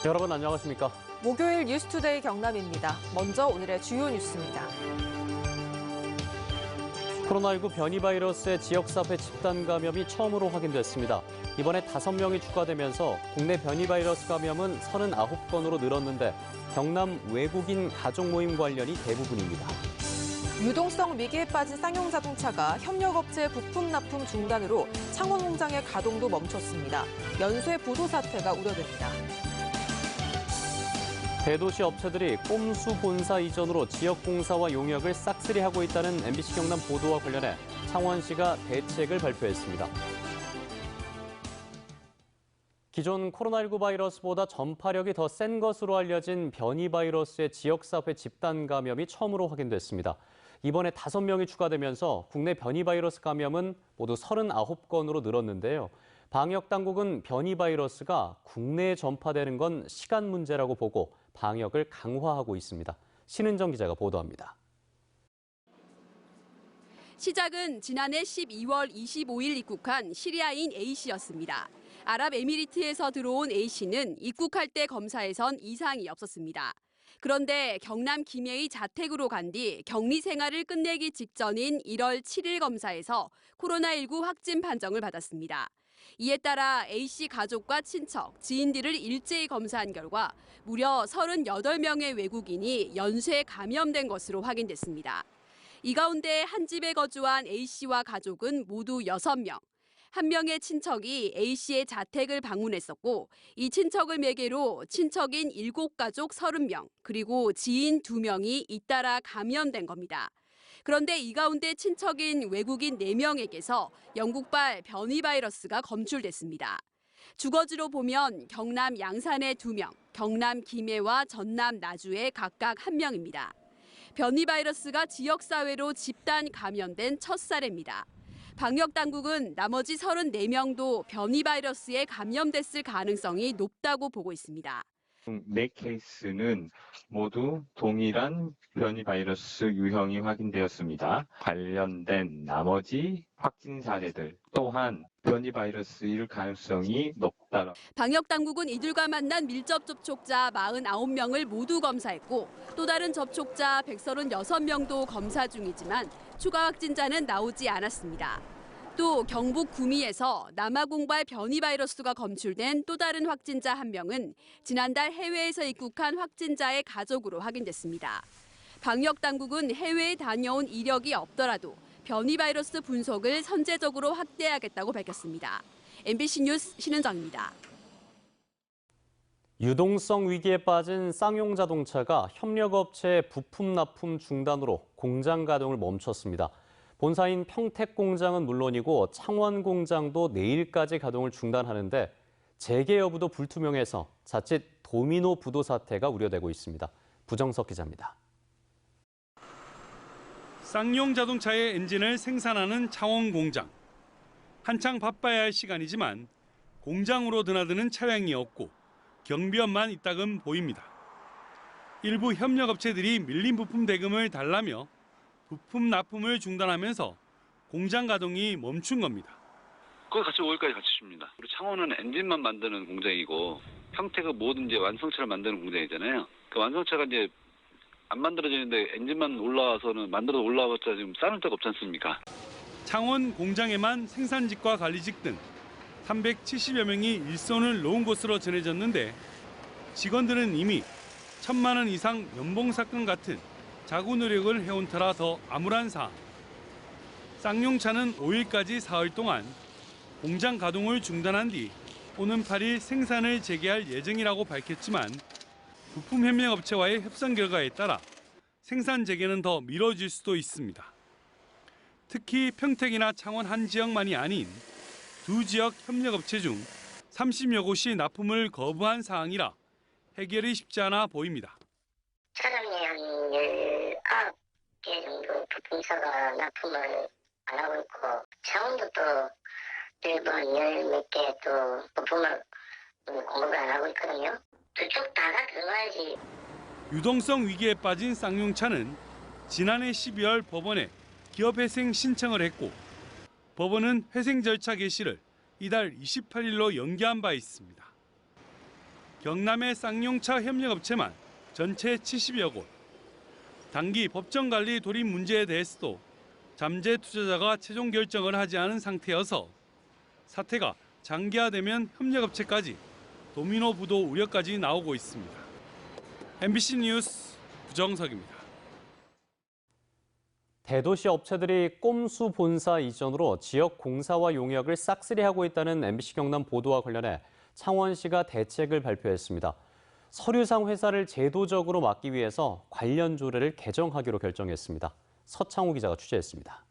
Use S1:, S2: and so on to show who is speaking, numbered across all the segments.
S1: 여러분 안녕하십니까?
S2: 목요일 뉴스투데이 경남입니다. 먼저 오늘의 주요 뉴스입니다.
S1: 코로나19 변이 바이러스의 지역사회 집단 감염이 처음으로 확인됐습니다. 이번에 5명이 추가되면서 국내 변이 바이러스 감염은 39건으로 늘었는데 경남 외국인 가족 모임 관련이 대부분입니다.
S2: 유동성 위기에 빠진 쌍용자동차가 협력업체 부품 납품 중단으로 창원 공장의 가동도 멈췄습니다. 연쇄 부도 사태가 우려됩니다.
S1: 대도시 업체들이 꼼수 본사 이전으로 지역 공사와 용역을 싹쓸이하고 있다는 MBC 경남 보도와 관련해 창원시가 대책을 발표했습니다. 기존 코로나19 바이러스보다 전파력이 더 센 것으로 알려진 변이 바이러스의 지역사회 집단 감염이 처음으로 확인됐습니다. 이번에 5명이 추가되면서 국내 변이 바이러스 감염은 모두 39건으로 늘었는데요. 방역 당국은 변이 바이러스가 국내에 전파되는 건 시간 문제라고 보고 방역을 강화하고 있습니다. 신은정 기자가 보도합니다.
S3: 시작은 지난해 12월 25일 입국한 시리아인 A씨였습니다. 아랍에미리트에서 들어온 A씨는 입국할 때 검사에선 이상이 없었습니다. 그런데 경남 김해의 자택으로 간 뒤 격리 생활을 끝내기 직전인 1월 7일 검사에서 코로나19 확진 판정을 받았습니다. 이에 따라 A씨 가족과 친척, 지인들을 일제히 검사한 결과 무려 38명의 외국인이 연쇄 감염된 것으로 확인됐습니다. 이 가운데 한 집에 거주한 A씨와 가족은 모두 6명. 한 명의 친척이 A씨의 자택을 방문했었고 이 친척을 매개로 친척인 7가족 30명, 그리고 지인 2명이 잇따라 감염된 겁니다. 그런데 이 가운데 친척인 외국인 4명에게서 영국발 변이 바이러스가 검출됐습니다. 주거지로 보면 경남 양산에 2명, 경남 김해와 전남 나주에 각각 1명입니다. 변이 바이러스가 지역사회로 집단 감염된 첫 사례입니다. 방역당국은 나머지 34명도 변이 바이러스에 감염됐을 가능성이 높다고 보고 있습니다.
S4: 4케이스는 모두 동일한 변이 바이러스 유형이 확인되었습니다. 관련된 나머지 확진 사례들 또한 변이 바이러스일 가능성이 높다.
S3: 방역당국은 이들과 만난 밀접 접촉자 49명을 모두 검사했고 또 다른 접촉자 136명도 검사 중이지만 추가 확진자는 나오지 않았습니다. 또 경북 구미에서 남아공발 변이 바이러스가 검출된 또 다른 확진자 1명은 지난달 해외에서 입국한 확진자의 가족으로 확인됐습니다. 방역당국은 해외에 다녀온 이력이 없더라도 변이 바이러스 분석을 선제적으로 확대하겠다고 밝혔습니다. MBC 뉴스 신은정입니다.
S1: 유동성 위기에 빠진 쌍용자동차가 협력업체의 부품 납품 중단으로 공장 가동을 멈췄습니다. 본사인 평택 공장은 물론이고 창원 공장도 내일까지 가동을 중단하는데 재개 여부도 불투명해서 자칫 도미노 부도 사태가 우려되고 있습니다. 부정석 기자입니다.
S5: 쌍용 자동차의 엔진을 생산하는 창원 공장. 한창 바빠야 할 시간이지만 공장으로 드나드는 차량이 없고 경비원만 이따금 보입니다. 일부 협력업체들이 밀린 부품 대금을 달라며 부품 납품을 중단하면서 공장 가동이 멈춘 겁니다.
S6: 그거 같이 5일까지 같이 줍니다. 우리 창원은 엔진만 만드는 공장이고 평택은 모든 이제 완성차를 만드는 공장이잖아요. 그 완성차가 이제 안 만들어지는데 엔진만 올라와서는 만들어서 올라와봤자 지금 싸는 데가 없지 않습니까?
S5: 창원 공장에만 생산직과 관리직 등 370여 명이 일손을 놓은 것으로 전해졌는데 직원들은 이미 1,000만 원 이상 연봉 삭감 같은 자구 노력을 해온 터라 더 암울한 사안. 쌍용차는 5일까지 사흘 동안 공장 가동을 중단한 뒤 오는 8일 생산을 재개할 예정이라고 밝혔지만 부품 협력업체와의 협상 결과에 따라 생산 재개는 더 미뤄질 수도 있습니다. 특히 평택이나 창원 한 지역만이 아닌 두 지역 협력업체 중 30여 곳이 납품을 거부한 사항이라 해결이 쉽지 않아 보입니다.
S7: 차량이 한 19개 정도 부품사가 납품을 안 하고 있고 창원도 또 일본 10몇 개 또 부품을 공급을 안 하고 있거든요. 두 쪽 다가 들어가야지.
S5: 유동성 위기에 빠진 쌍용차는 지난해 12월 법원에 기업회생 신청을 했고 법원은 회생 절차 개시를 이달 28일로 연기한 바 있습니다. 경남의 쌍용차 협력업체만 전체 70여 곳. 단기 법정 관리 돌입 문제에 대해서도 잠재 투자자가 최종 결정을 하지 않은 상태여서 사태가 장기화되면 협력업체까지 도미노 부도 우려까지 나오고 있습니다. MBC 뉴스 부정석입니다.
S1: 대도시 업체들이 꼼수 본사 이전으로 지역 공사와 용역을 싹쓸이하고 있다는 MBC 경남 보도와 관련해 창원시가 대책을 발표했습니다. 서류상 회사를 제도적으로 막기 위해서 관련 조례를 개정하기로 결정했습니다. 서창호 기자가 취재했습니다.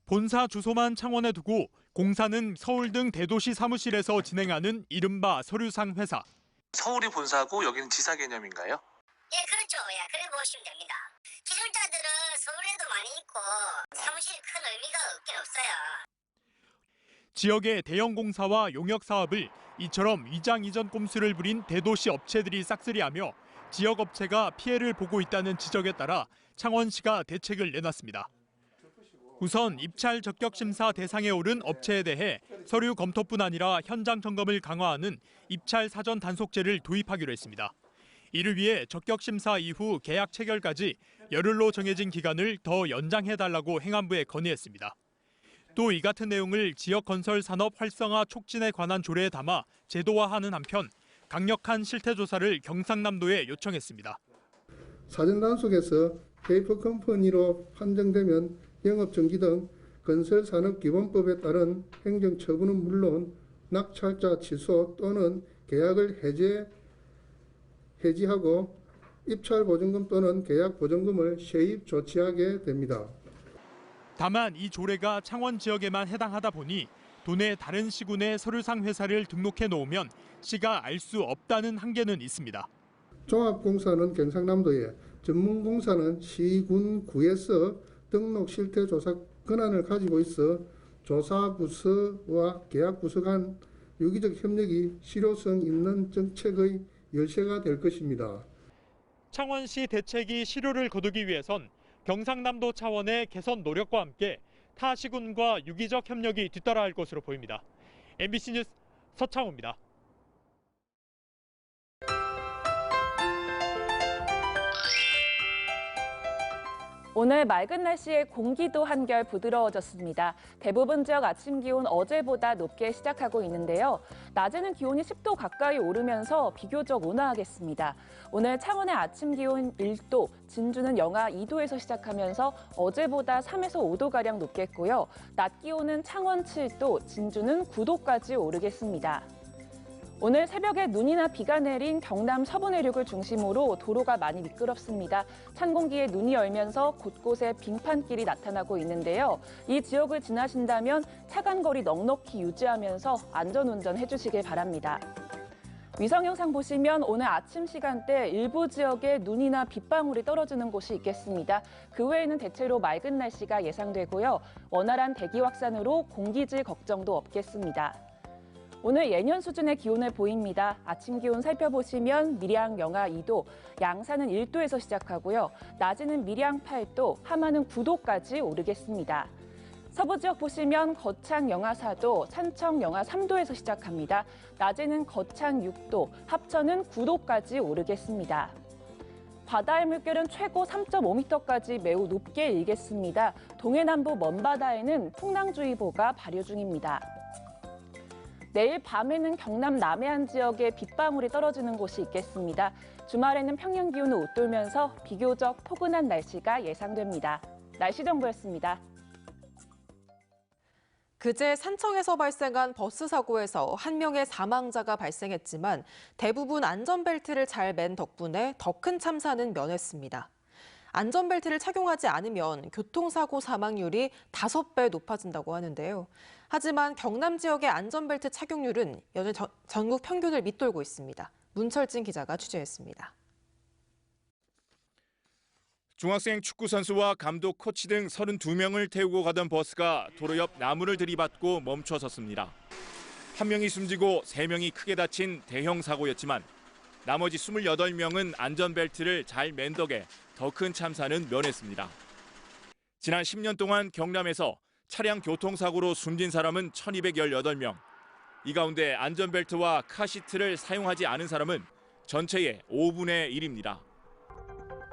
S8: 본사 주소만 창원에 두고 공사는 서울 등 대도시 사무실에서 진행하는 이른바 서류상 회사.
S9: 서울이 본사고 여기는 지사 개념인가요?
S7: 예, 그렇죠. 예, 그래 보시면 됩니다. 기술자들은 서울에도 많이 있고 사무실이 큰 의미가 없긴 없어요.
S8: 지역의 대형 공사와 용역 사업을 이처럼 위장 이전 꼼수를 부린 대도시 업체들이 싹쓸이하며 지역 업체가 피해를 보고 있다는 지적에 따라 창원시가 대책을 내놨습니다. 우선 입찰 적격 심사 대상에 오른 업체에 대해 서류 검토뿐 아니라 현장 점검을 강화하는 입찰 사전 단속제를 도입하기로 했습니다. 이를 위해 적격 심사 이후 계약 체결까지 열흘로 정해진 기간을 더 연장해달라고 행안부에 건의했습니다. 또 이 같은 내용을 지역 건설 산업 활성화 촉진에 관한 조례에 담아 제도화하는 한편 강력한 실태 조사를 경상남도에 요청했습니다.
S10: 사전 단속에서 페이퍼 컴퍼니로 판정되면 영업 정지 등 건설산업기본법에 따른 행정처분은 물론 낙찰자 취소 또는 계약을 해지하고 입찰보증금 또는 계약보증금을 세입 조치하게 됩니다.
S8: 다만 이 조례가 창원 지역에만 해당하다 보니 도내 다른 시군의 서류상 회사를 등록해 놓으면 시가 알 수 없다는 한계는 있습니다.
S10: 종합공사는 경상남도에, 전문공사는 시군 구에서 등록 실태 조사 권한을 가지고 있어 조사부서와 계약부서 간 유기적 협력이 실효성 있는 정책의 열쇠가 될 것입니다.
S8: 창원시 대책이 실효를 거두기 위해선 경상남도 차원의 개선 노력과 함께 타 시군과 유기적 협력이 뒤따라할 것으로 보입니다. MBC 뉴스 서창호입니다.
S11: 오늘 맑은 날씨에 공기도 한결 부드러워졌습니다. 대부분 지역 아침 기온 어제보다 높게 시작하고 있는데요. 낮에는 기온이 10도 가까이 오르면서 비교적 온화하겠습니다. 오늘 창원의 아침 기온 1도, 진주는 영하 2도에서 시작하면서 어제보다 3에서 5도가량 높겠고요. 낮 기온은 창원 7도, 진주는 9도까지 오르겠습니다. 오늘 새벽에 눈이나 비가 내린 경남 서부 내륙을 중심으로 도로가 많이 미끄럽습니다. 찬 공기에 눈이 얼면서 곳곳에 빙판길이 나타나고 있는데요. 이 지역을 지나신다면 차간 거리 넉넉히 유지하면서 안전운전 해주시길 바랍니다. 위성 영상 보시면 오늘 아침 시간대 일부 지역에 눈이나 빗방울이 떨어지는 곳이 있겠습니다. 그 외에는 대체로 맑은 날씨가 예상되고요. 원활한 대기 확산으로 공기질 걱정도 없겠습니다. 오늘 예년 수준의 기온을 보입니다. 아침 기온 살펴보시면 밀양 영하 2도, 양산은 1도에서 시작하고요. 낮에는 밀양 8도, 함안은 9도까지 오르겠습니다. 서부 지역 보시면 거창 영하 4도, 산청 영하 3도에서 시작합니다. 낮에는 거창 6도, 합천은 9도까지 오르겠습니다. 바다의 물결은 최고 3.5m까지 매우 높게 일겠습니다. 동해남부 먼바다에는 풍랑주의보가 발효 중입니다. 내일 밤에는 경남 남해안 지역에 빗방울이 떨어지는 곳이 있겠습니다. 주말에는 평년 기온을 웃돌면서 비교적 포근한 날씨가 예상됩니다. 날씨 정보였습니다.
S2: 그제 산청에서 발생한 버스 사고에서 한 명의 사망자가 발생했지만 대부분 안전벨트를 잘 맨 덕분에 더 큰 참사는 면했습니다. 안전벨트를 착용하지 않으면 교통사고 사망률이 5배 높아진다고 하는데요. 하지만 경남 지역의 안전벨트 착용률은 여전히 전국 평균을 밑돌고 있습니다. 문철진 기자가 취재했습니다.
S12: 중학생 축구 선수와 감독, 코치 등 32명을 태우고 가던 버스가 도로 옆 나무를 들이받고 멈춰섰습니다. 한 명이 숨지고 3명이 크게 다친 대형 사고였지만 나머지 28명은 안전벨트를 잘 맨 덕에 더 큰 참사는 면했습니다. 지난 10년 동안 경남에서 차량 교통사고로 숨진 사람은 1,218명. 이 가운데 안전벨트와 카시트를 사용하지 않은 사람은 전체의 5분의 1입니다.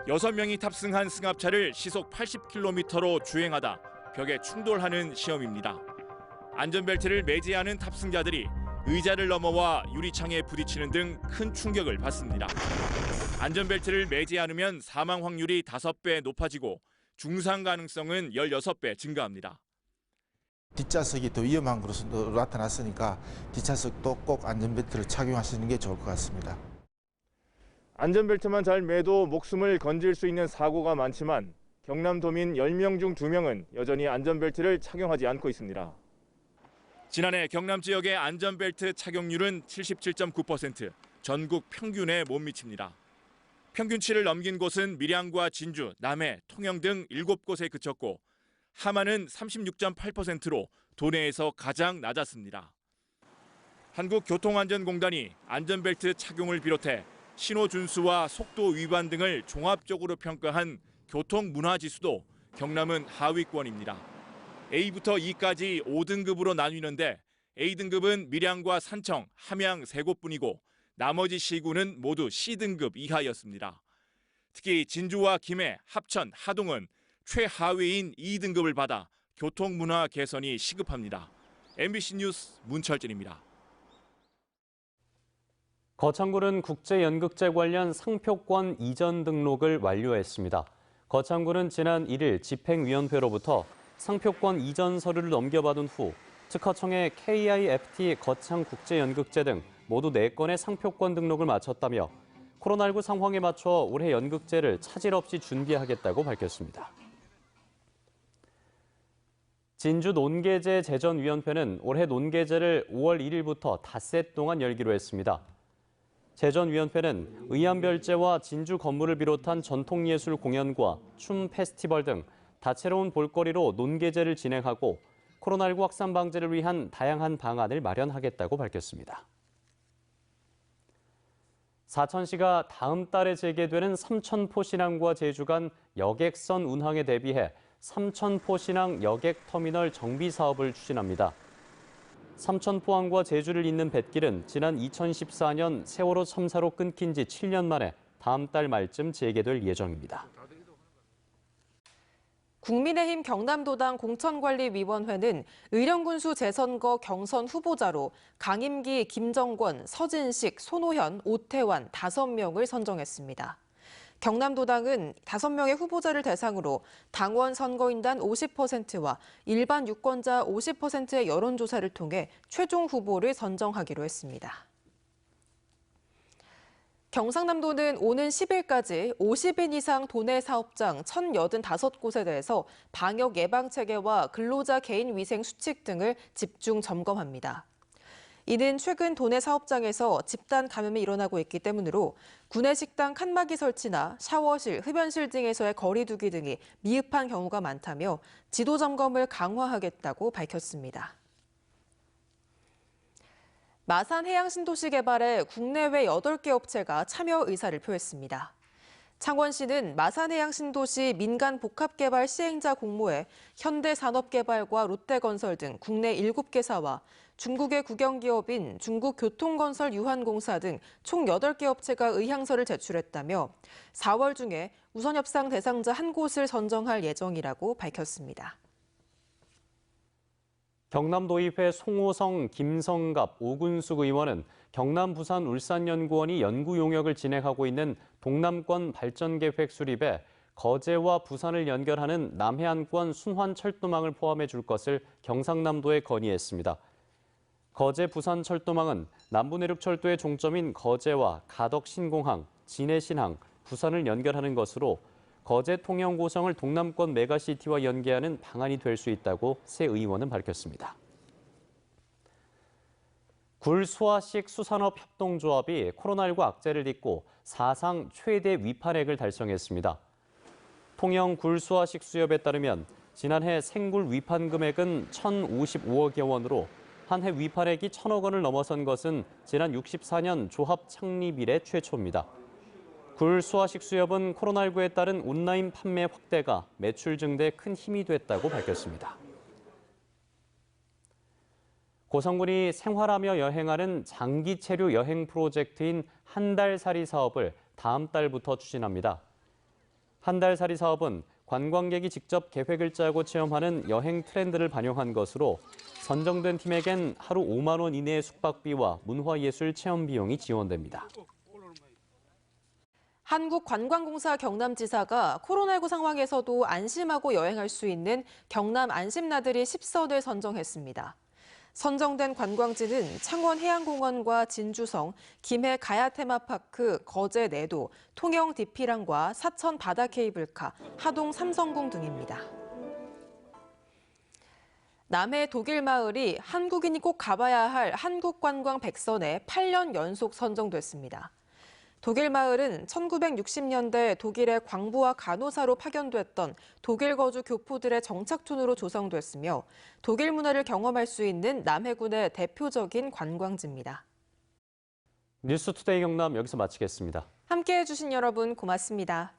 S12: 6명이 탑승한 승합차를 시속 80km로 주행하다 벽에 충돌하는 시험입니다. 안전벨트를 매지 않은 탑승자들이 의자를 넘어와 유리창에 부딪히는 등 큰 충격을 받습니다. 안전벨트를 매지 않으면 사망 확률이 5배 높아지고 중상 가능성은 16배 증가합니다.
S13: 뒷좌석이 더 위험한 것으로 나타났으니까 뒷좌석도 꼭 안전벨트를 착용하시는 게 좋을 것 같습니다.
S12: 안전벨트만 잘 매도 목숨을 건질 수 있는 사고가 많지만 경남도민 10명 중 2명은 여전히 안전벨트를 착용하지 않고 있습니다. 지난해 경남 지역의 안전벨트 착용률은 77.9%, 전국 평균에 못 미칩니다. 평균치를 넘긴 곳은 밀양과 진주, 남해, 통영 등 7곳에 그쳤고 함안은 36.8%로 도내에서 가장 낮았습니다. 한국교통안전공단이 안전벨트 착용을 비롯해 신호 준수와 속도 위반 등을 종합적으로 평가한 교통문화지수도 경남은 하위권입니다. A부터 E까지 5등급으로 나뉘는데 A등급은 밀양과 산청, 함양 3곳뿐이고 나머지 시군은 모두 C등급 이하였습니다. 특히 진주와 김해, 합천, 하동은 최하위인 2등급을 받아 교통문화 개선이 시급합니다. MBC 뉴스 문철진입니다.
S1: 거창군은 국제연극제 관련 상표권 이전 등록을 완료했습니다. 거창군은 지난 1일 집행위원회로부터 상표권 이전 서류를 넘겨받은 후 특허청에 KIFT 거창국제연극제 등 모두 4건의 상표권 등록을 마쳤다며 코로나19 상황에 맞춰 올해 연극제를 차질 없이 준비하겠다고 밝혔습니다. 진주 논계제 제전위원회는 올해 논계제를 5월 1일부터 닷새 동안 열기로 했습니다. 제전위원회는 의암별제와 진주 건물을 비롯한 전통예술 공연과 춤 페스티벌 등 다채로운 볼거리로 논계제를 진행하고 코로나19 확산 방지를 위한 다양한 방안을 마련하겠다고 밝혔습니다. 사천시가 다음 달에 재개되는 삼천포 신항과 제주 간 여객선 운항에 대비해 삼천포 신항 여객터미널 정비 사업을 추진합니다. 삼천포항과 제주를 잇는 뱃길은 지난 2014년 세월호 참사로 끊긴 지 7년 만에 다음 달 말쯤 재개될 예정입니다.
S2: 국민의힘 경남도당 공천관리위원회는 의령군수 재선거 경선 후보자로 강임기, 김정권, 서진식, 손호현, 오태환 5명을 선정했습니다. 경남도당은 5명의 후보자를 대상으로 당원 선거인단 50%와 일반 유권자 50%의 여론조사를 통해 최종 후보를 선정하기로 했습니다. 경상남도는 오는 10일까지 50인 이상 도내 사업장 1,085곳에 대해서 방역 예방 체계와 근로자 개인 위생 수칙 등을 집중 점검합니다. 이는 최근 도내 사업장에서 집단 감염이 일어나고 있기 때문으로 구내식당 칸막이 설치나 샤워실, 흡연실 등에서의 거리 두기 등이 미흡한 경우가 많다며 지도 점검을 강화하겠다고 밝혔습니다. 마산 해양신도시 개발에 국내외 8개 업체가 참여 의사를 표했습니다. 창원시는 마산해양신도시 민간복합개발 시행자 공모에 현대산업개발과 롯데건설 등 국내 7개사와 중국의 국영기업인 중국교통건설 유한공사 등 총 8개 업체가 의향서를 제출했다며 4월 중에 우선 협상 대상자 1곳을 선정할 예정이라고 밝혔습니다.
S1: 경남도의회 송호성, 김성갑, 오근숙 의원은 경남, 부산, 울산연구원이 연구 용역을 진행하고 있는 동남권 발전계획 수립에 거제와 부산을 연결하는 남해안권 순환철도망을 포함해 줄 것을 경상남도에 건의했습니다. 거제 부산 철도망은 남부내륙철도의 종점인 거제와 가덕신공항, 진해신항, 부산을 연결하는 것으로 거제 통영 고성을 동남권 메가시티와 연계하는 방안이 될 수 있다고 새 의원은 밝혔습니다. 굴 수화식 수산업 협동조합이 코로나19 악재를 딛고 사상 최대 위판액을 달성했습니다. 통영 굴 수화식 수협에 따르면 지난해 생굴 위판 금액은 1,055억여 원으로 한 해 위판액이 1,000억 원을 넘어선 것은 지난 64년 조합 창립 이래 최초입니다. 굴 수화식 수협은 코로나19에 따른 온라인 판매 확대가 매출 증대에 큰 힘이 됐다고 밝혔습니다. 고성군이 생활하며 여행하는 장기 체류 여행 프로젝트인 한 달살이 사업을 다음 달부터 추진합니다. 한 달살이 사업은 관광객이 직접 계획을 짜고 체험하는 여행 트렌드를 반영한 것으로 선정된 팀에겐 하루 5만 원 이내의 숙박비와 문화예술 체험 비용이 지원됩니다.
S2: 한국관광공사 경남지사가 코로나19 상황에서도 안심하고 여행할 수 있는 경남 안심나들이 10선을 선정했습니다. 선정된 관광지는 창원해양공원과 진주성, 김해 가야테마파크, 거제 내도, 통영 디피랑과 사천 바다케이블카, 하동 삼성궁 등입니다. 남해 독일 마을이 한국인이 꼭 가봐야 할 한국관광 100선에 8년 연속 선정됐습니다. 독일 마을은 1960년대 독일의 광부와 간호사로 파견됐던 독일 거주 교포들의 정착촌으로 조성됐으며 독일 문화를 경험할 수 있는 남해군의 대표적인 관광지입니다.
S1: 뉴스투데이 경남 여기서 마치겠습니다.
S2: 함께해 주신 여러분 고맙습니다.